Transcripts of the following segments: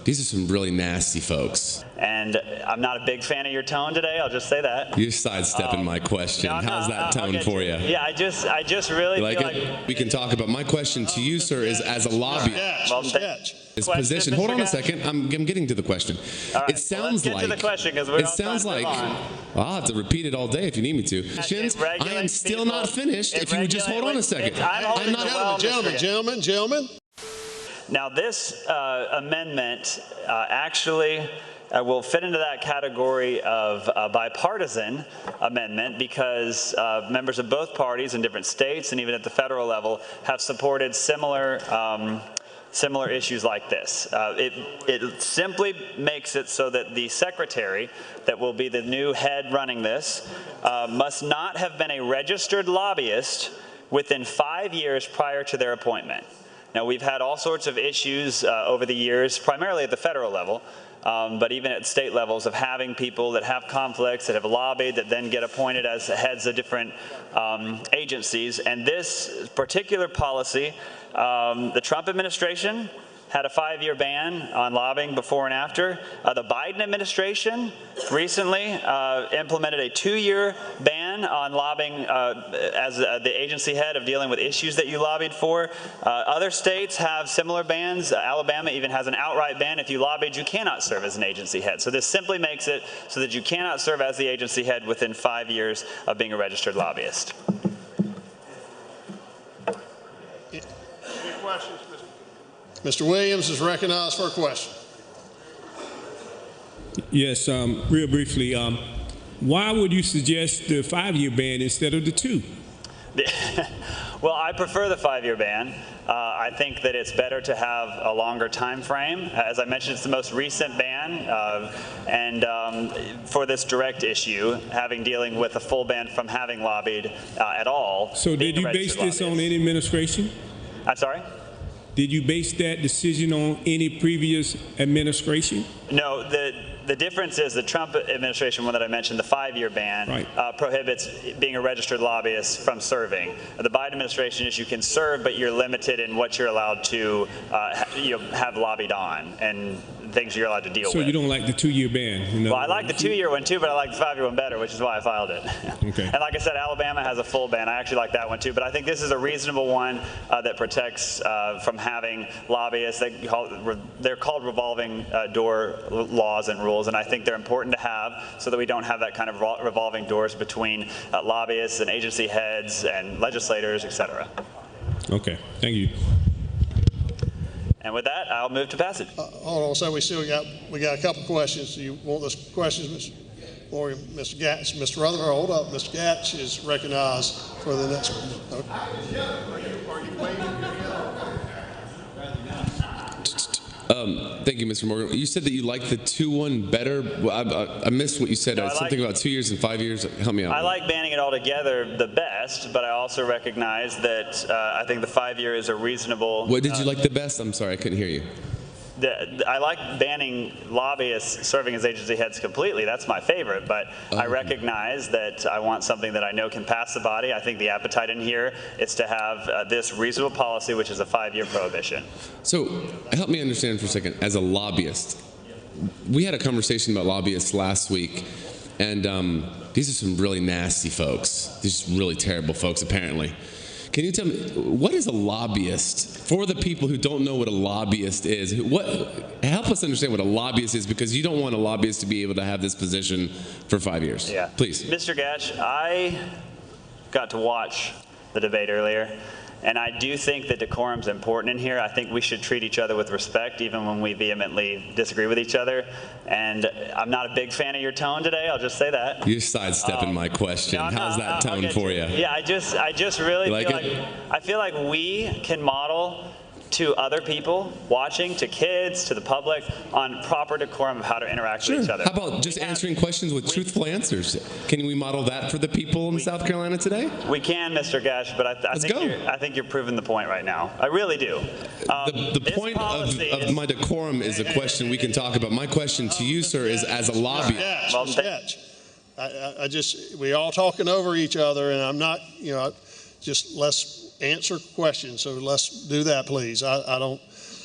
These are some really nasty folks. And I'm not a big fan of your tone today. I'll just say that. You're sidestepping my question. No, How's that tone for you? Yeah, I just really You like feel it? like We can talk about. My question to you, sir, is as a lobbyist. Well, His position. Hold on a second. I'm getting to the question. All right, It sounds let's get to the question, because it sounds like I'll have to repeat it all day if you need me to. I am still not finished. If you would just hold on a second. I'm not. Gentlemen. Now, this amendment actually will fit into that category of bipartisan amendment, because members of both parties in different states and even at the federal level have supported similar issues like this. It simply makes it so that the secretary that will be the new head running this must not have been a registered lobbyist within 5 years prior to their appointment. Now, we've had all sorts of issues over the years, primarily at the federal level, but even at state levels, of having people that have conflicts, that have lobbied, that then get appointed as heads of different agencies. And this particular policy, the Trump administration had a 5-year ban on lobbying before and after. The Biden administration recently implemented a 2-year ban on lobbying as the agency head of dealing with issues that you lobbied for. Other states have similar bans. Alabama even has an outright ban. If you lobbied, you cannot serve as an agency head. So this simply makes it so that you cannot serve as the agency head within 5 years of being a registered lobbyist. Any questions? Mr. Williams is recognized for a question. Yes, real briefly, why would you suggest the 5-year ban instead of the 2? Well, I prefer the 5-year ban. I think that it's better to have a longer time frame. As I mentioned, it's the most recent ban, and for this direct issue, dealing with a full ban from having lobbied at all. So did you base this on any administration? I'm sorry? Did you base that decision on any previous administration? No, the difference is the Trump administration one that I mentioned, the 5-year ban, prohibits being a registered lobbyist from serving. The Biden administration is you can serve, but you're limited in what you're allowed to have lobbied on and things you're allowed to deal with. So you don't like the 2-year ban? Well, I like the 2-year one too, but I like the 5-year one better, which is why I filed it. Okay. And like I said, Alabama has a full ban. I actually like that one too, but I think this is a reasonable one that protects from having lobbyists. They're called revolving door laws and rules, and I think they're important to have so that we don't have that kind of revolving doors between lobbyists and agency heads and legislators, et cetera. Okay, thank you. And with that, I'll move to passage. Hold on, so we got a couple questions. Do you want those questions, Mr. Gatch? Mr. Rutherford, hold up. Mr. Gatch is recognized for the next one. Okay. Are you waiting? Thank you, Mr. Morgan. You said that you like the 2-1 better. Well, I missed what you said. No, something about 2 years and 5 years. Help me out. I like banning it altogether the best, but I also recognize that I think the 5-year is a reasonable. What did you like the best? I'm sorry, I couldn't hear you. I like banning lobbyists serving as agency heads completely. That's my favorite, but I recognize that I want something that I know can pass the body. I think the appetite in here is to have this reasonable policy, which is a 5-year prohibition. So help me understand for a second. As a lobbyist, we had a conversation about lobbyists last week, and these are some really nasty folks. These are really terrible folks, apparently. Can you tell me, what is a lobbyist? For the people who don't know what a lobbyist is, help us understand what a lobbyist is, because you don't want a lobbyist to be able to have this position for 5 years. Yeah. Please. Mr. Gatch, I got to watch the debate earlier, and I do think that decorum is important in here. I think we should treat each other with respect, even when we vehemently disagree with each other. And I'm not a big fan of your tone today. I'll just say that. You're sidestepping my question. No, How's that tone for you? Yeah, I just really feel like we can model to other people watching, to kids, to the public, on proper decorum of how to interact with each other. How about just answering questions with truthful answers? Can we model that for the people in South Carolina today? We can, Mr. Gash, but I think you're proving the point right now. I really do. The point of my decorum is a question we can talk about. My question to you, sir, is as a lobbyist. We all talking over each other, and I'm not, just let's answer questions. So let's do that, please. I don't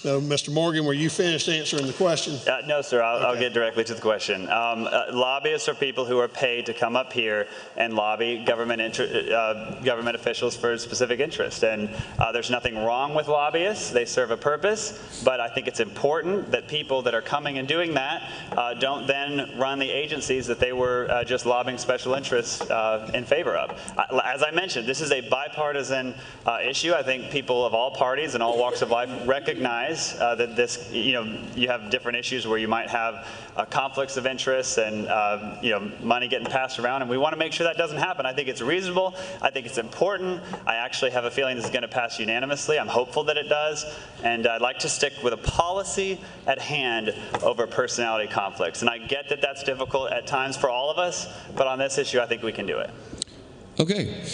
No, Mr. Morgan, were you finished answering the question? No, sir. I'll get directly to the question. Lobbyists are people who are paid to come up here and lobby government officials for specific interests. And there's nothing wrong with lobbyists. They serve a purpose. But I think it's important that people that are coming and doing that don't then run the agencies that they were just lobbying special interests in favor of. As I mentioned, this is a bipartisan issue. I think people of all parties and all walks of life recognize that this, you have different issues where you might have conflicts of interest and, money getting passed around, and we want to make sure that doesn't happen. I think it's reasonable. I think it's important. I actually have a feeling this is going to pass unanimously. I'm hopeful that it does, and I'd like to stick with a policy at hand over personality conflicts. And I get that that's difficult at times for all of us, but on this issue, I think we can do it. Okay,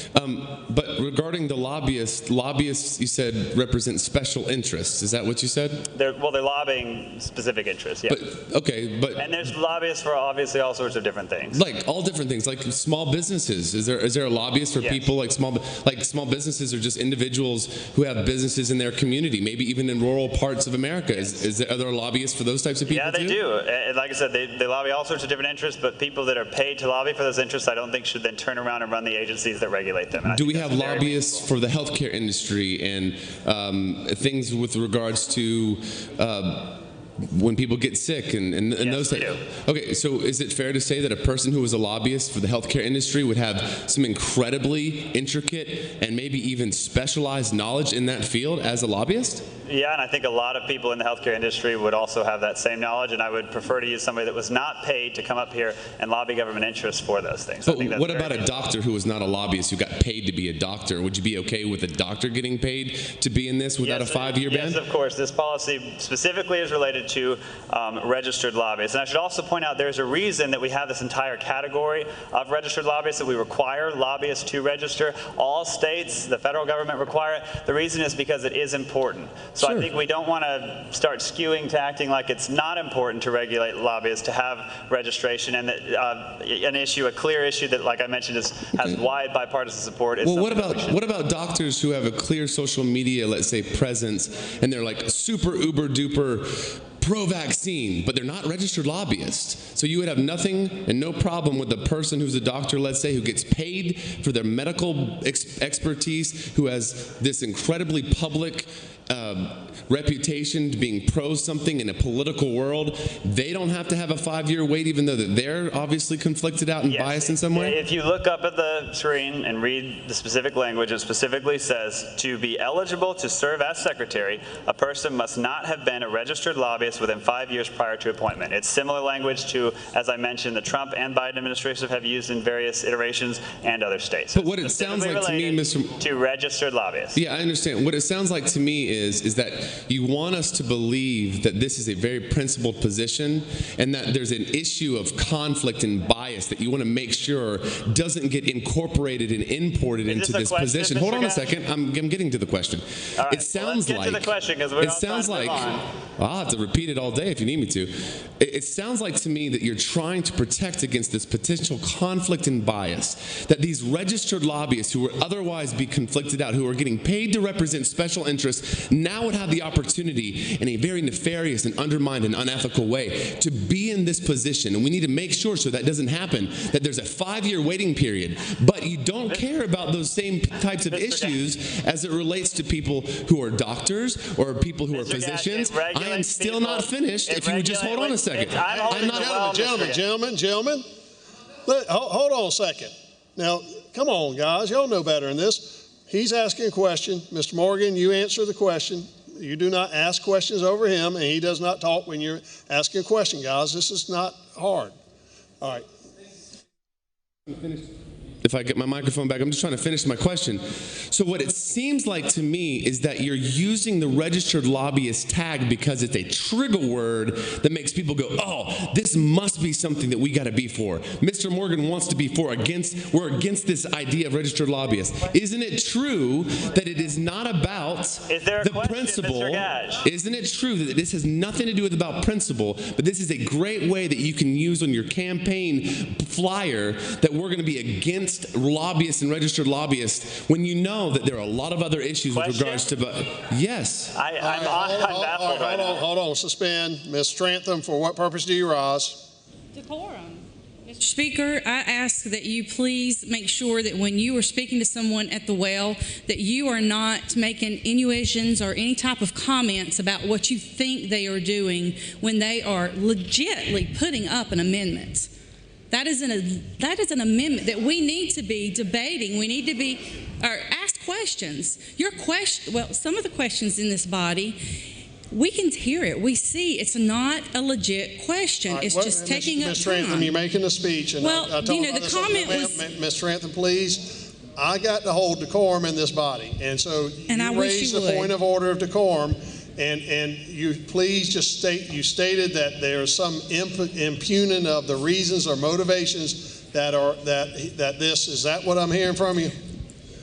but regarding the lobbyists you said represent special interests. Is that what you said? They're lobbying specific interests, yeah. But and there's lobbyists for obviously all sorts of different things. Like all different things, like small businesses. Is there a lobbyist for people like small businesses are just individuals who have businesses in their community, maybe even in rural parts of America? Are there lobbyists for those types of people? Yeah, they do. Like I said, they lobby all sorts of different interests, but people that are paid to lobby for those interests, I don't think should then turn around and run the agencies that regulate them. Do we have lobbyists for the healthcare industry and things with regards to when people get sick and those things? Okay, so is it fair to say that a person who was a lobbyist for the healthcare industry would have some incredibly intricate and maybe even specialized knowledge in that field as a lobbyist? Yeah, and I think a lot of people in the healthcare industry would also have that same knowledge, and I would prefer to use somebody that was not paid to come up here and lobby government interests for those things. But what about a doctor who was not a lobbyist, who got paid to be a doctor? Would you be okay with a doctor getting paid to be in this without a 5-year ban? Yes, of course. This policy specifically is related to registered lobbyists. And I should also point out there's a reason that we have this entire category of registered lobbyists, that we require lobbyists to register. All states, the federal government require it. The reason is because it is important. So I think we don't want to start skewing to acting like it's not important to regulate lobbyists to have registration, and that a clear issue that, like I mentioned, has wide bipartisan support. Well, what about doctors who have a clear social media, let's say, presence, and they're like super uber duper pro-vaccine, but they're not registered lobbyists? So you would have nothing and no problem with the person who's a doctor, let's say, who gets paid for their medical expertise, who has this incredibly public reputation to being pro something in a political world. They don't have to have a 5-year wait, even though that they're obviously conflicted out and biased in some way? If you look up at the screen and read the specific language, it specifically says, to be eligible to serve as secretary, a person must not have been a registered lobbyist within 5 years prior to appointment. It's similar language to, as I mentioned, the Trump and Biden administrations have used in various iterations and other states. But what it sounds like to me, Mr. To registered lobbyists. Yeah, I understand. What it sounds like to me is that you want us to believe that this is a very principled position and that there's an issue of conflict and bias that you want to make sure doesn't get incorporated and imported into this position. Hold on a second. I'm getting to the question. All right. It sounds let's get to the question, because it sounds like I'll have to repeat it all day if you need me to. It sounds like to me that you're trying to protect against this potential conflict and bias, that these registered lobbyists who would otherwise be conflicted out, who are getting paid to represent special interests, now would have the opportunity in a very nefarious and undermined and unethical way to be in this position. And we need to make sure, so that doesn't happen, that there's a 5-year waiting period. But you don't care about those same types of issues as it relates to people who are doctors or people who are physicians. I am still not finished. If you would just hold on a second. Gentlemen. Hold on a second. Now, come on, guys. Y'all know better than this. He's asking a question. Mr. Morgan, you answer the question. You do not ask questions over him, and he does not talk when you're asking a question, guys. This is not hard. All right. If I get my microphone back, I'm just trying to finish my question. So what it seems like to me is that you're using the registered lobbyist tag because it's a trigger word that makes people go, oh, this must be something that we got to be for. Mr. Morgan wants to be we're against this idea of registered lobbyists. Isn't it true that it is not about the principle? Isn't it true that this has nothing to do with about principle, but this is a great way that you can use on your campaign flyer that we're going to be against list lobbyists and registered lobbyists when you know that there are a lot of other issues with regards to, yes. I'm baffled right now. Hold on, suspend. Ms. Trantham, for what purpose do you rise? Decorum. Mr. Speaker, I ask that you please make sure that when you are speaking to someone at the well, that you are not making innuendos or any type of comments about what you think they are doing when they are legitimately putting up an amendment. That is an amendment that we need to be debating. We need to be, or ask questions. Some of the questions in this body, we can hear it. We see it's not a legit question. Right, it's just taking up Ms. time. Trantham, you're making a speech. And well, I told the comment was... Ms. Trantham, please, I got to hold decorum in this body. And so you raised the point of order of decorum. And you please just state, you stated that there's some impugning of the reasons or motivations is that what I'm hearing from you?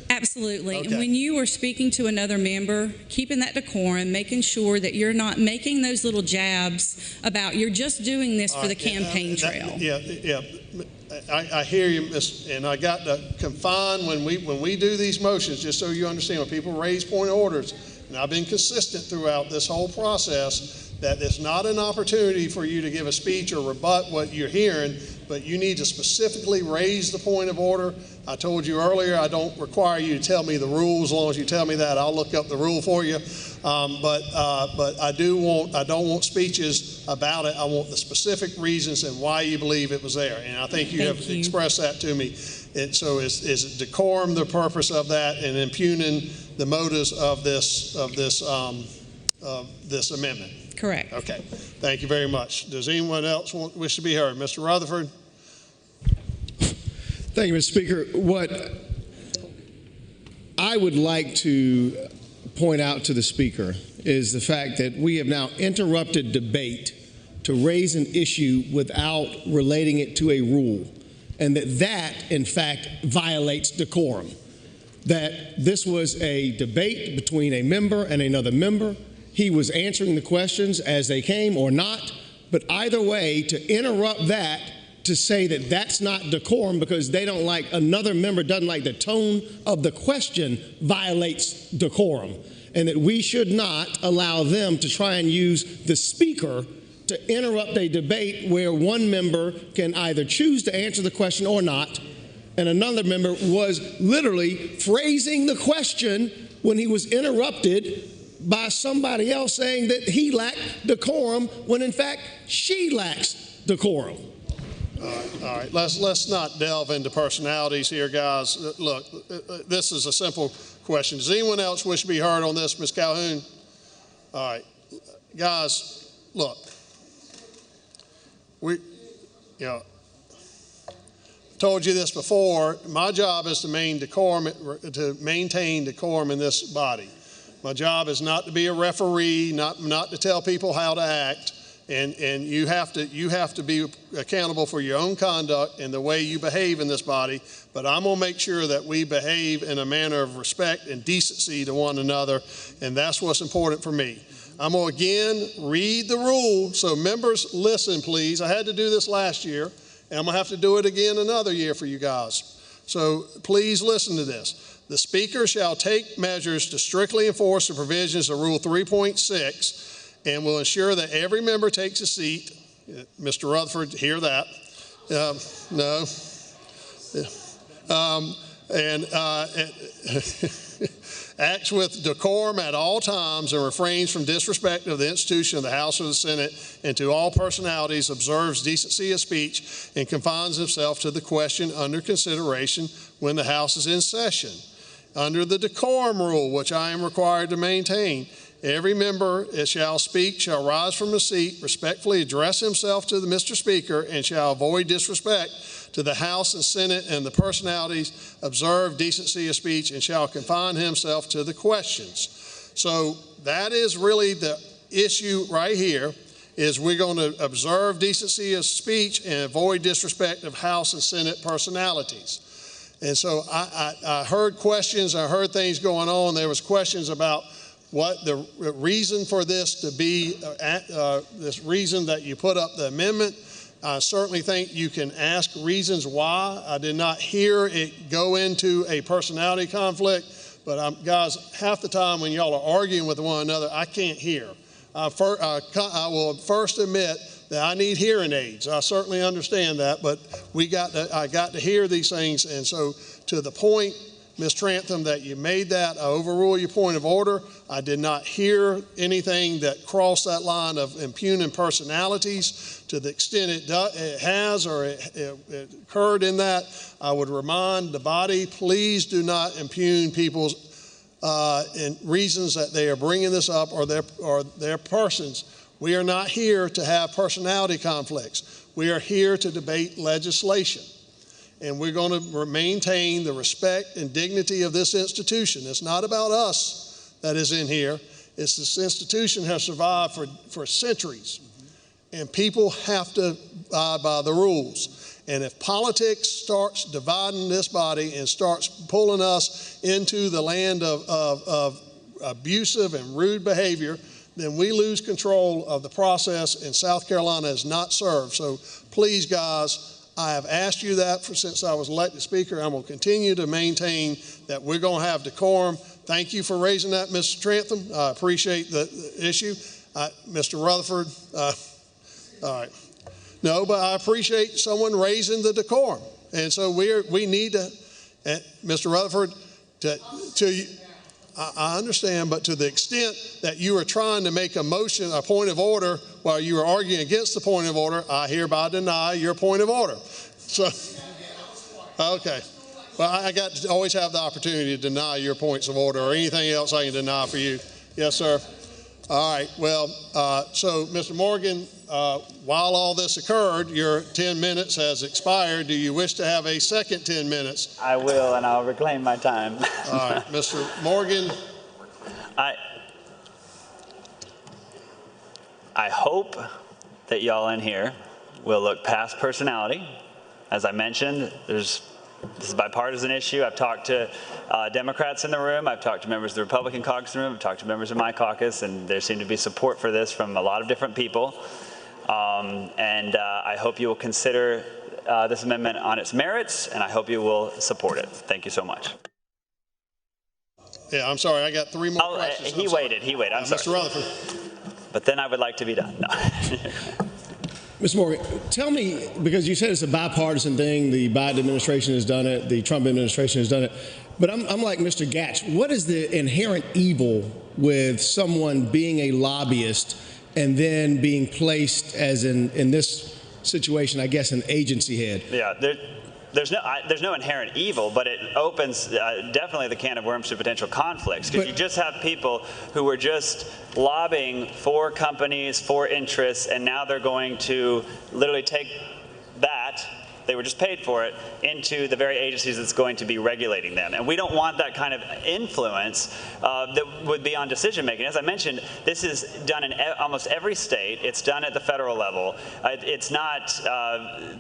Absolutely. Okay. And when you are speaking to another member, keeping that decorum, making sure that you're not making those little jabs about you're just doing this for the campaign trail. I hear you, and I got to confine when we do these motions, just so you understand, when people raise point of orders, and I've been consistent throughout this whole process, that it's not an opportunity for you to give a speech or rebut what you're hearing, but you need to specifically raise the point of order. I told you earlier, I don't require you to tell me the rules. As long as you tell me that, I'll look up the rule for you. But I don't want speeches about it. I want the specific reasons and why you believe it was there. And I think you have expressed that to me. And so is decorum the purpose of that, and impugning the motives of this amendment? Correct. Okay. Thank you very much. Does anyone else wish to be heard? Mr. Rutherford? Thank you, Mr. Speaker. What I would like to point out to the Speaker is the fact that we have now interrupted debate to raise an issue without relating it to a rule, and that, in fact, violates decorum. That this was a debate between a member and another member. He was answering the questions as they came or not, but either way, to interrupt that to say that that's not decorum because they don't like, another member doesn't like the tone of the question violates decorum, and that we should not allow them to try and use the Speaker to interrupt a debate where one member can either choose to answer the question or not, and another member was literally phrasing the question when he was interrupted by somebody else saying that he lacked decorum when in fact she lacks decorum. All right. Let's not delve into personalities here, guys. Look, this is a simple question. Does anyone else wish to be heard on this, Ms. Calhoun? All right, guys. Look, told you this before. My job is to maintain decorum in this body. My job is not to be a referee, not to tell people how to act. And you have to be accountable for your own conduct and the way you behave in this body. But I'm going to make sure that we behave in a manner of respect and decency to one another, and that's what's important for me. I'm going to again read the rule, so members listen, please. I had to do this last year, and I'm going to have to do it again another year for you guys. So please listen to this. The Speaker shall take measures to strictly enforce the provisions of Rule 3.6 and will ensure that every member takes a seat. Mr. Rutherford, hear that? No. Acts with decorum at all times and refrains from disrespect of the institution of the House or the Senate, and to all personalities observes decency of speech and confines himself to the question under consideration when the House is in session. Under the decorum rule, which I am required to maintain, every member shall rise from his seat, respectfully address himself to the Mr. Speaker, and shall avoid disrespect to the House and Senate and the personalities, observe decency of speech, and shall confine himself to the questions. So that is really the issue right here, is we're going to observe decency of speech and avoid disrespect of House and Senate personalities. And so I heard questions, I heard things going on. There was questions about what the reason for this to be, this reason that you put up the amendment. I certainly think you can ask reasons why. I did not hear it go into a personality conflict, but guys, half the time when y'all are arguing with one another, I can't hear. I will first admit that I need hearing aids. I certainly understand that, but I got to hear these things. And so to the point, Ms. Trantham, that you made that, I overrule your point of order. I did not hear anything that crossed that line of impugning personalities. To the extent it has or it occurred in that, I would remind the body, please do not impugn people's in reasons that they are bringing this up or their persons. We are not here to have personality conflicts. We are here to debate legislation. And we're going to maintain the respect and dignity of this institution. It's not about us that is in here. It's this institution has survived for centuries. And people have to abide by the rules. And if politics starts dividing this body and starts pulling us into the land of abusive and rude behavior, then we lose control of the process, and South Carolina is not served. So please, guys, I have asked you that since I was elected Speaker. I'm going to continue to maintain that we're going to have decorum. Thank you for raising that, Mr. Trantham. I appreciate the issue. Mr. Rutherford, all right. No, but I appreciate someone raising the decorum. And so we need to, Mr. Rutherford, I understand, but to the extent that you are trying to make a motion, a point of order, while you are arguing against the point of order, I hereby deny your point of order. So, okay. Well, I got to always have the opportunity to deny your points of order or anything else I can deny for you. Yes, sir. All right. Well, so, Mr. Morgan, while all this occurred, your 10 minutes has expired. Do you wish to have a second 10 minutes? I will, and I'll reclaim my time. All right. Mr. Morgan. I hope that y'all in here will look past personality. As I mentioned, this is a bipartisan issue. I've talked to Democrats in the room. I've talked to members of the Republican caucus in the room. I've talked to members of my caucus, and there seemed to be support for this from a lot of different people. I hope you will consider this amendment on its merits, and I hope you will support it. Thank you so much. Yeah, I'm sorry. I got 3 more questions. He waited. I'm sorry. Mr. Rutherford. But then I would like to be done. No. Mr. Morgan, tell me, because you said it's a bipartisan thing, the Biden administration has done it, the Trump administration has done it, but I'm like Mr. Gatch. What is the inherent evil with someone being a lobbyist and then being placed as in this situation, I guess, an agency head? Yeah, there's no inherent evil, but it opens definitely the can of worms to potential conflicts, because you just have people who were just lobbying for companies, for interests, and now they're going to literally take that, they were just paid for it, into the very agencies that's going to be regulating them. And we don't want that kind of influence that would be on decision making. As I mentioned, this is done in almost every state. It's done at the federal level. It's not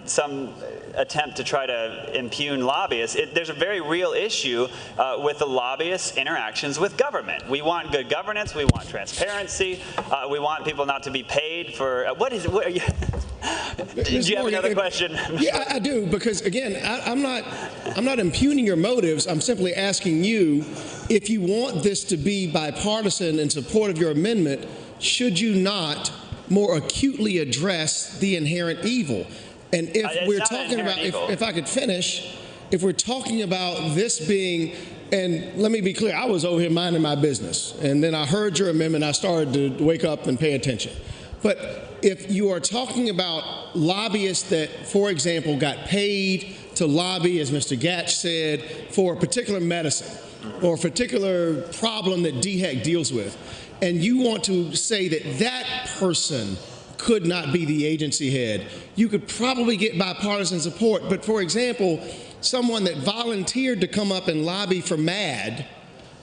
some attempt to try to impugn lobbyists. There's a very real issue with the lobbyists' interactions with government. We want good governance. We want transparency. We want people not to be paid for what are you? Did you have another question? Yeah, I do, because again, I'm not impugning your motives. I'm simply asking you, if you want this to be bipartisan in support of your amendment, should you not more acutely address the inherent evil? And if we're talking about, if I could finish, if we're talking about this being, and let me be clear, I was over here minding my business, and then I heard your amendment, I started to wake up and pay attention. But if you are talking about lobbyists that, for example, got paid to lobby, as Mr. Gatch said, for a particular medicine or a particular problem that DHEC deals with, and you want to say that that person could not be the agency head, you could probably get bipartisan support. But for example, someone that volunteered to come up and lobby for MAD,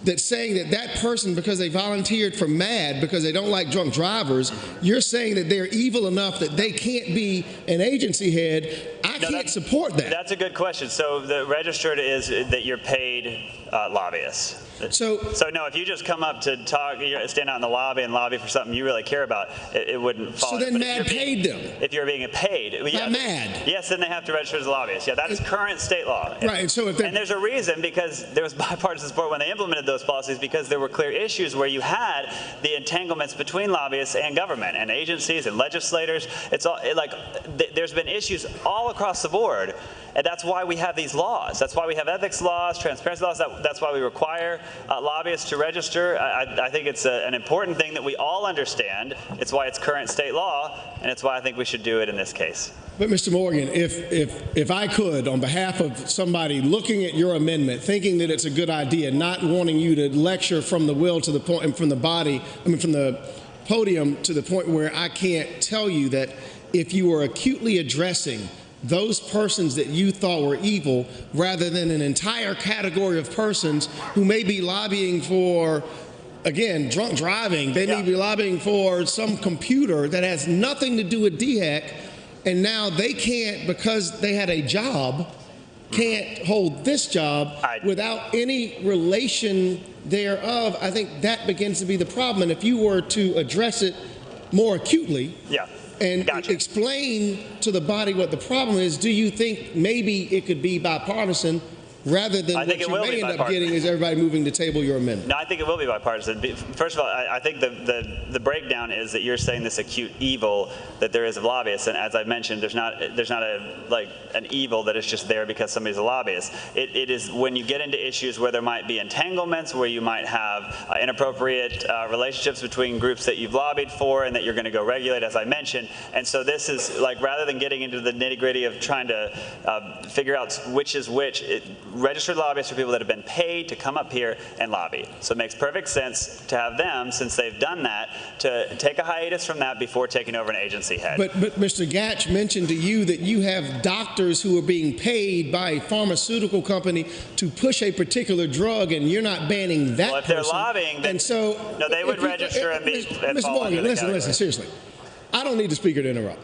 that's saying that that person, because they volunteered for MAD, because they don't like drunk drivers, you're saying that they're evil enough that they can't be an agency head. I can't support that. That's a good question. So the registered is that you're paid lobbyists. So no, if you just come up to talk, stand out in the lobby and lobby for something you really care about, it wouldn't fall. So then MAD paid them. If you're being paid. By MAD. Yes, then they have to register as a lobbyist. Yeah, that is current state law. Right. And so and there's a reason, because there was bipartisan support when they implemented those policies, because there were clear issues where you had the entanglements between lobbyists and government and agencies and legislators. It's all there's been issues all across the board. And that's why we have these laws. That's why we have ethics laws, transparency laws. That's why we require lobbyists to register. I think it's an important thing that we all understand. It's why it's current state law, and it's why I think we should do it in this case. But Mr. Morgan, if I could, on behalf of somebody looking at your amendment, thinking that it's a good idea, not wanting you to lecture from the will to the point, and from the body, from the podium to the point where I can't tell you that if you were acutely addressing those persons that you thought were evil, rather than an entire category of persons who may be lobbying for, again, drunk driving, they may be lobbying for some computer that has nothing to do with DHEC, and now they can't, because they had a job, can't hold this job without any relation thereof. I think that begins to be the problem. And if you were to address it more acutely, and explain to the body what the problem is, do you think maybe it could be bipartisan, rather than what you may end up getting is everybody moving to table your amendment? No, I think it will be bipartisan. First of all, I think the breakdown is that you're saying this acute evil that there is of lobbyists, and as I mentioned, there's not an evil that is just there because somebody's a lobbyist. It is when you get into issues where there might be entanglements, where you might have inappropriate relationships between groups that you've lobbied for and that you're going to go regulate, as I mentioned. And so this is rather than getting into the nitty-gritty of trying to figure out which is which, registered lobbyists are people that have been paid to come up here and lobby. So it makes perfect sense to have them, since they've done that, to take a hiatus from that before taking over an agency head. But Mr. Gatch mentioned to you that you have doctors who are being paid by a pharmaceutical company to push a particular drug, and you're not banning that. Well, if they're lobbying, then no, they would register and be. Mr. Morgan, listen, seriously. I don't need the speaker to interrupt.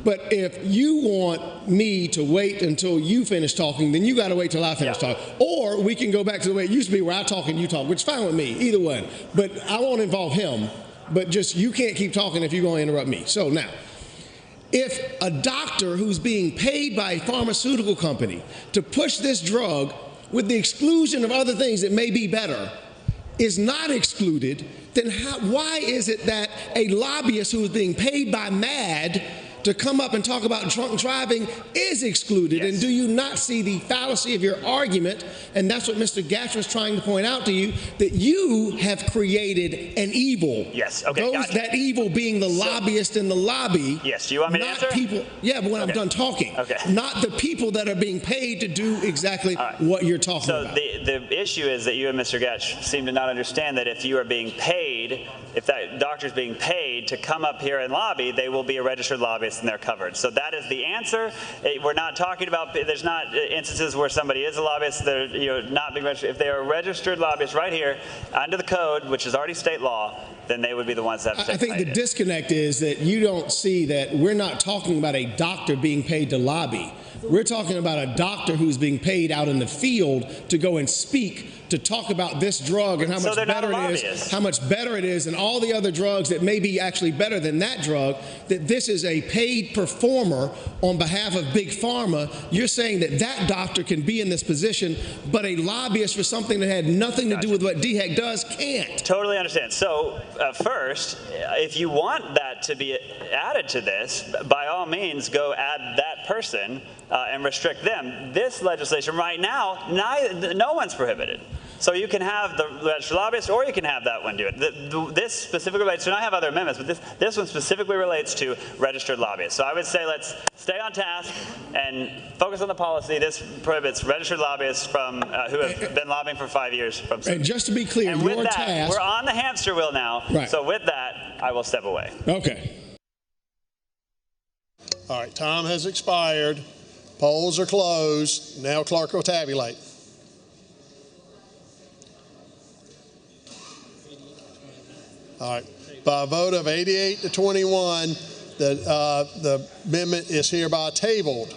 But if you want me to wait until you finish talking, then you got to wait till I finish talking. Or we can go back to the way it used to be, where I talk and you talk, which is fine with me, either one. But I won't involve him. But just, you can't keep talking if you're going to interrupt me. So now, if a doctor who's being paid by a pharmaceutical company to push this drug with the exclusion of other things that may be better is not excluded, then why is it that a lobbyist who is being paid by MAD to come up and talk about drunk driving is excluded? And do you not see the fallacy of your argument? And that's what Mr. Gatch was trying to point out to you, that you have created an evil. Yes, okay. That evil being the lobbyist in the lobby. Yes, do you want me to answer? People, yeah, but when I'm done talking. Okay. Not the people that are being paid to do exactly what you're talking about. So the issue is that you and Mr. Gatch seem to not understand that if you are being paid, if that doctor's being paid to come up here and lobby, they will be a registered lobbyist and they're covered. So that is the answer. We're not talking about, there's not instances where somebody is a lobbyist, they're not being registered. If they are a registered lobbyist right here under the code, which is already state law, then they would be the ones that have to I think the disconnect is that you don't see that we're not talking about a doctor being paid to lobby. We're talking about a doctor who's being paid out in the field to go and speak, to talk about this drug and how much better it is, how much better it is, and all the other drugs that may be actually better than that drug, that this is a paid performer on behalf of Big Pharma. You're saying that that doctor can be in this position, but a lobbyist for something that had nothing to do with what DHEC does can't. Totally understand. So first, if you want that to be added to this, by all means, go add that person and restrict them. This legislation right now, no one's prohibited. So you can have the registered lobbyist, or you can have that one do it. This specifically relates to, and I have other amendments, but this one specifically relates to registered lobbyists. So I would say let's stay on task and focus on the policy. This prohibits registered lobbyists from who have been lobbying for 5 years. And just to be clear, and with your that, task, we're on the hamster wheel now. Right. So with that, I will step away. Okay. All right, time has expired. Polls are closed. Now clerk will tabulate. All right, by a vote of 88 to 21, the amendment is hereby tabled.